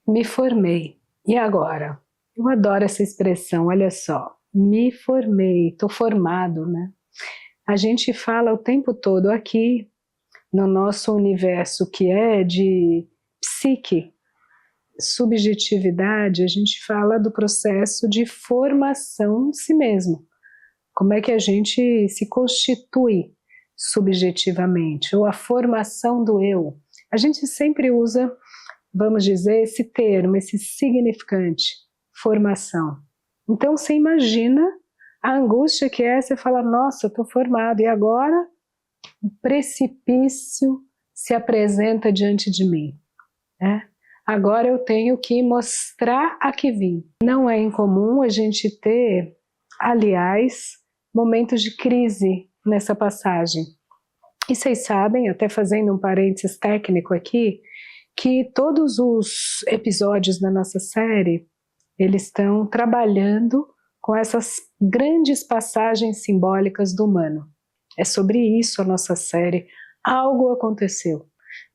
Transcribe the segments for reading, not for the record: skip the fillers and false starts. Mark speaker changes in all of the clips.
Speaker 1: Me formei. E agora? Eu adoro essa expressão, olha só. Me formei, estou formado, né? A gente fala o tempo todo aqui, no nosso universo que é de psique, subjetividade, a gente fala do processo de formação de si mesmo. Como é que a gente se constitui subjetivamente, ou a formação do eu. A gente sempre usa, vamos dizer, esse termo, esse significante, formação. Então você imagina a angústia que é, você fala, nossa, eu estou formado, e agora o precipício se apresenta diante de mim, né? Agora eu tenho que mostrar a que vim. Não é incomum a gente ter, aliás, momentos de crise nessa passagem. E vocês sabem, até fazendo um parênteses técnico aqui, que todos os episódios da nossa série, eles estão trabalhando com essas grandes passagens simbólicas do humano. É sobre isso a nossa série. Algo aconteceu.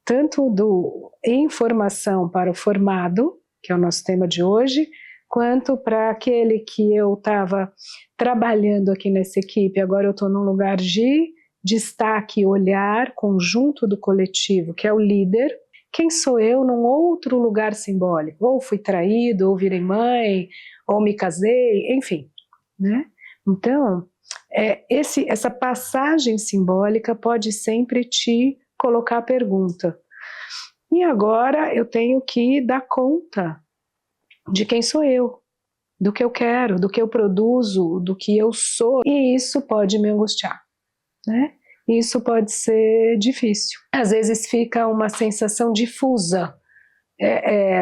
Speaker 1: Tanto do informação para o formado, que é o nosso tema de hoje, quanto para aquele que eu estava trabalhando aqui nessa equipe, agora eu estou num lugar de destaque, olhar, conjunto do coletivo, que é o líder. Quem sou eu num outro lugar simbólico? Ou fui traído, ou virei mãe, ou me casei, enfim, né? Então, essa passagem simbólica pode sempre te colocar a pergunta. E agora eu tenho que dar conta de quem sou eu, do que eu quero, do que eu produzo, do que eu sou. E isso pode me angustiar, né? Isso pode ser difícil. Às vezes fica uma sensação difusa.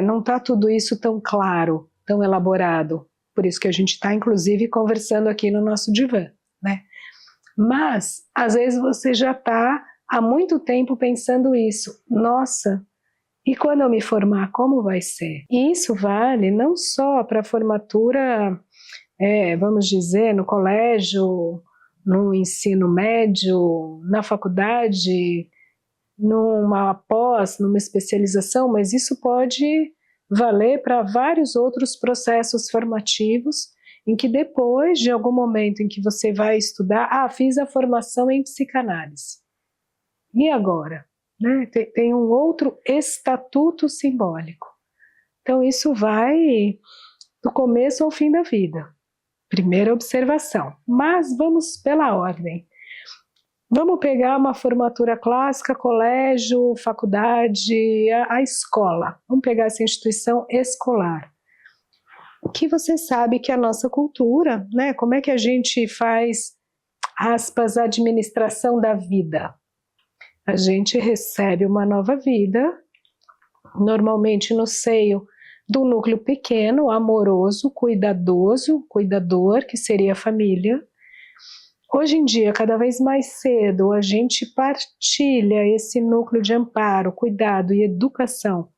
Speaker 1: Não está tudo isso tão claro, tão elaborado. Por isso que a gente está, inclusive, conversando aqui no nosso divã, né? Mas, às vezes você já está há muito tempo pensando isso. Nossa, e quando eu me formar, como vai ser? E isso vale não só para a formatura, vamos dizer, no colégio, no ensino médio, na faculdade, numa pós, numa especialização, mas isso pode valer para vários outros processos formativos, em que depois de algum momento em que você vai estudar, fiz a formação em psicanálise. E agora? Né? Tem um outro estatuto simbólico. Então isso vai do começo ao fim da vida. Primeira observação. Mas vamos pela ordem. Vamos pegar uma formatura clássica, colégio, faculdade, a escola. Vamos pegar essa instituição escolar. Que você sabe que a nossa cultura, né? Como é que a gente faz, aspas, administração da vida? A gente recebe uma nova vida, normalmente no seio do núcleo pequeno, amoroso, cuidadoso, cuidador, que seria a família. Hoje em dia, cada vez mais cedo, a gente partilha esse núcleo de amparo, cuidado e educação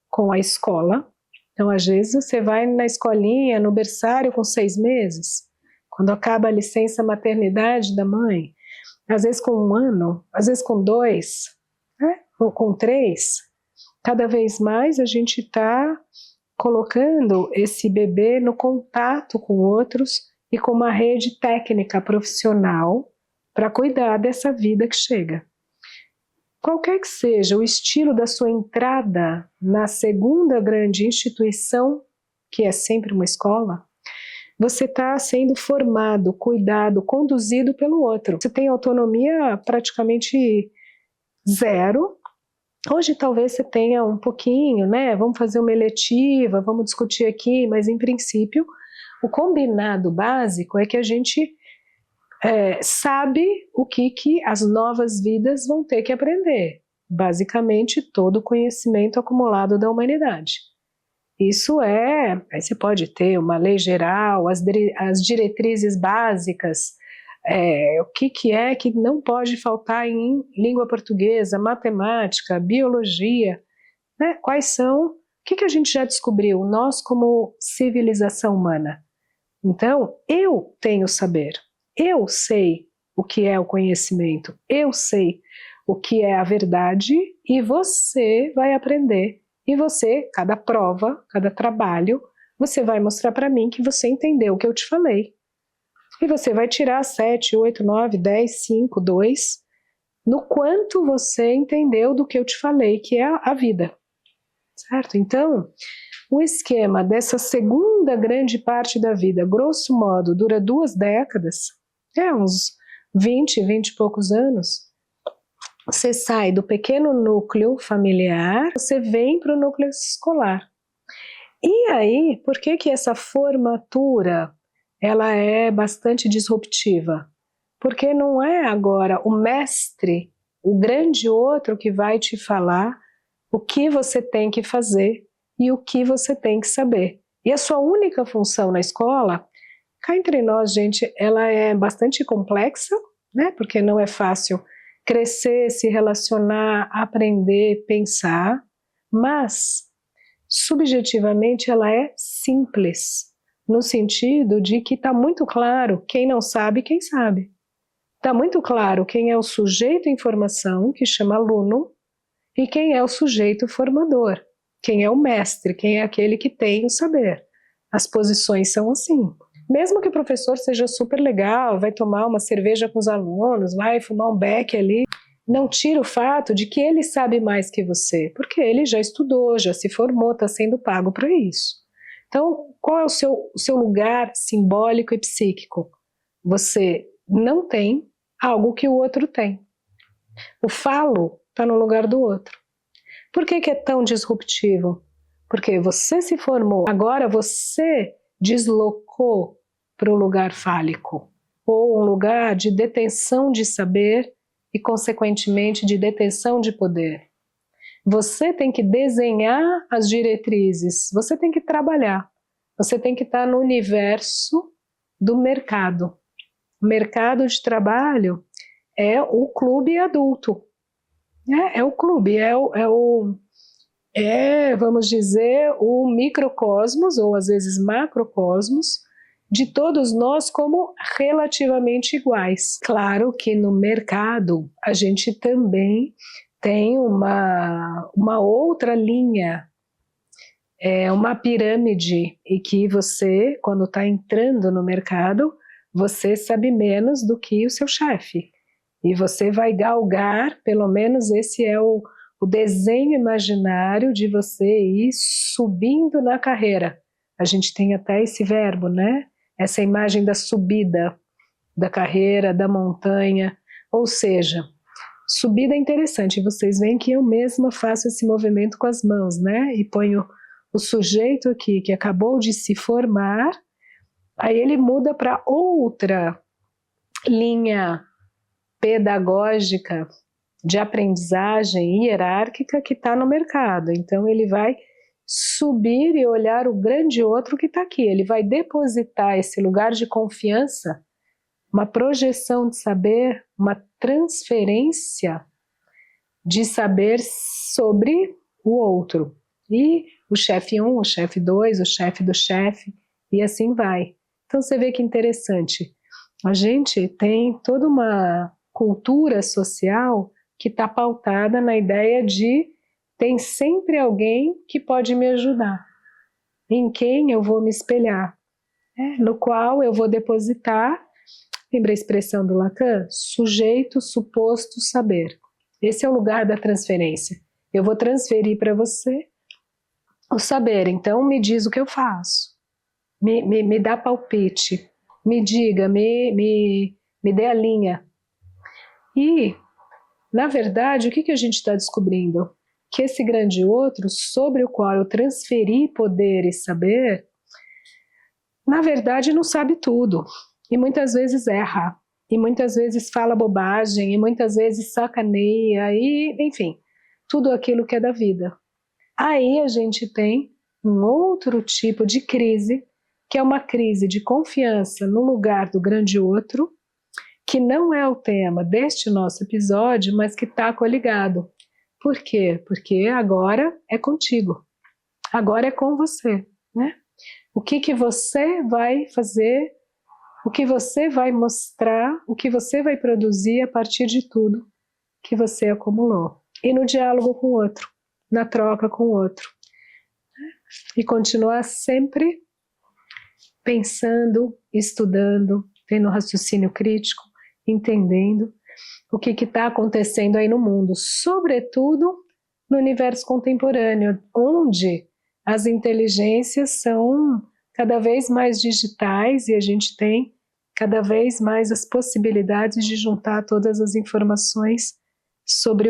Speaker 1: com a escola. Então, às vezes, você vai na escolinha, no berçário com 6 meses, quando acaba a licença maternidade da mãe, às vezes com 1 ano, às vezes com 2, né? Ou com 3. Cada vez mais a gente está colocando esse bebê no contato com outros e com uma rede técnica profissional para cuidar dessa vida que chega. Qualquer que seja o estilo da sua entrada na segunda grande instituição, que é sempre uma escola, você está sendo formado, cuidado, conduzido pelo outro. Você tem autonomia praticamente zero. Hoje talvez você tenha um pouquinho, né? Vamos fazer uma eletiva, vamos discutir aqui, mas em princípio o combinado básico é que a gente sabe o que as novas vidas vão ter que aprender. Basicamente todo o conhecimento acumulado da humanidade. Isso aí você pode ter uma lei geral, as diretrizes básicas, o que é que não pode faltar em língua portuguesa, matemática, biologia, né? Quais são, o que a gente já descobriu, nós como civilização humana. Então, eu tenho saber, eu sei o que é o conhecimento, eu sei o que é a verdade e você vai aprender E você, cada prova, cada trabalho, você vai mostrar para mim que você entendeu o que eu te falei. E você vai tirar 7, 8, 9, 10, 5, 2, no quanto você entendeu do que eu te falei, que é a vida. Certo? Então, o esquema dessa segunda grande parte da vida, grosso modo, dura 2 décadas, uns 20 e poucos anos. Você sai do pequeno núcleo familiar, você vem para o núcleo escolar. E aí, por que que essa formatura ela é bastante disruptiva? Porque não é agora o mestre, o grande outro que vai te falar o que você tem que fazer e o que você tem que saber. E a sua única função na escola, cá entre nós, gente, ela é bastante complexa, né? Porque não é fácil crescer, se relacionar, aprender, pensar, mas subjetivamente ela é simples, no sentido de que está muito claro quem não sabe, quem sabe. Está muito claro quem é o sujeito informação, que chama aluno, e quem é o sujeito formador, quem é o mestre, quem é aquele que tem o saber. As posições são assim. Mesmo que o professor seja super legal, vai tomar uma cerveja com os alunos, vai fumar um beck ali, não tira o fato de que ele sabe mais que você, porque ele já estudou, já se formou, está sendo pago para isso. Então, qual é o seu lugar simbólico e psíquico? Você não tem algo que o outro tem. O falo está no lugar do outro. Por que que é tão disruptivo? Porque você se formou, agora você deslocou para o lugar fálico, ou um lugar de detenção de saber e, consequentemente, de detenção de poder. Você tem que desenhar as diretrizes, você tem que trabalhar, você tem que estar no universo do mercado. O mercado de trabalho é o clube adulto, é o clube, vamos dizer, o microcosmos, ou às vezes macrocosmos, de todos nós como relativamente iguais. Claro que no mercado a gente também tem uma outra linha, uma pirâmide, e que você, quando está entrando no mercado, você sabe menos do que o seu chefe. E você vai galgar, pelo menos esse é o desenho imaginário de você ir subindo na carreira. A gente tem até esse verbo, né? Essa imagem da subida da carreira, da montanha. Ou seja, subida é interessante. Vocês veem que eu mesma faço esse movimento com as mãos, né? E ponho o sujeito aqui, que acabou de se formar, aí ele muda para outra linha pedagógica de aprendizagem hierárquica que está no mercado. Então ele vai subir e olhar o grande outro que está aqui. Ele vai depositar esse lugar de confiança, uma projeção de saber, uma transferência de saber sobre o outro. E o chefe 1, o chefe 2, o chefe do chefe, e assim vai. Então você vê que interessante. A gente tem toda uma cultura social que está pautada na ideia de tem sempre alguém que pode me ajudar, em quem eu vou me espelhar, no qual eu vou depositar, lembra a expressão do Lacan? Sujeito, suposto, saber. Esse é o lugar da transferência. Eu vou transferir para você o saber, então me diz o que eu faço, me dá palpite, me diga, me dê a linha. E, na verdade, o que a gente está descobrindo? Que esse grande outro, sobre o qual eu transferi poder e saber, na verdade não sabe tudo, e muitas vezes erra, e muitas vezes fala bobagem, e muitas vezes sacaneia, e enfim, tudo aquilo que é da vida. Aí a gente tem um outro tipo de crise, que é uma crise de confiança no lugar do grande outro, que não é o tema deste nosso episódio, mas que está coligado. Por quê? Porque agora é contigo, agora é com você, né? O que você vai fazer, o que você vai mostrar, o que você vai produzir a partir de tudo que você acumulou. E no diálogo com o outro, na troca com o outro. e continuar sempre pensando, estudando, tendo raciocínio crítico, entendendo o que está acontecendo aí no mundo, sobretudo no universo contemporâneo, onde as inteligências são cada vez mais digitais e a gente tem cada vez mais as possibilidades de juntar todas as informações sobre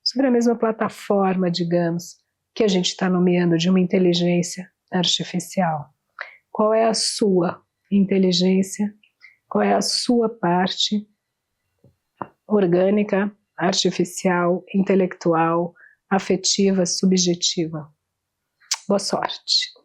Speaker 1: sobre a mesma plataforma, digamos, que a gente está nomeando de uma inteligência artificial. Qual é a sua inteligência? Qual é a sua parte orgânica, artificial, intelectual, afetiva, subjetiva? Boa sorte!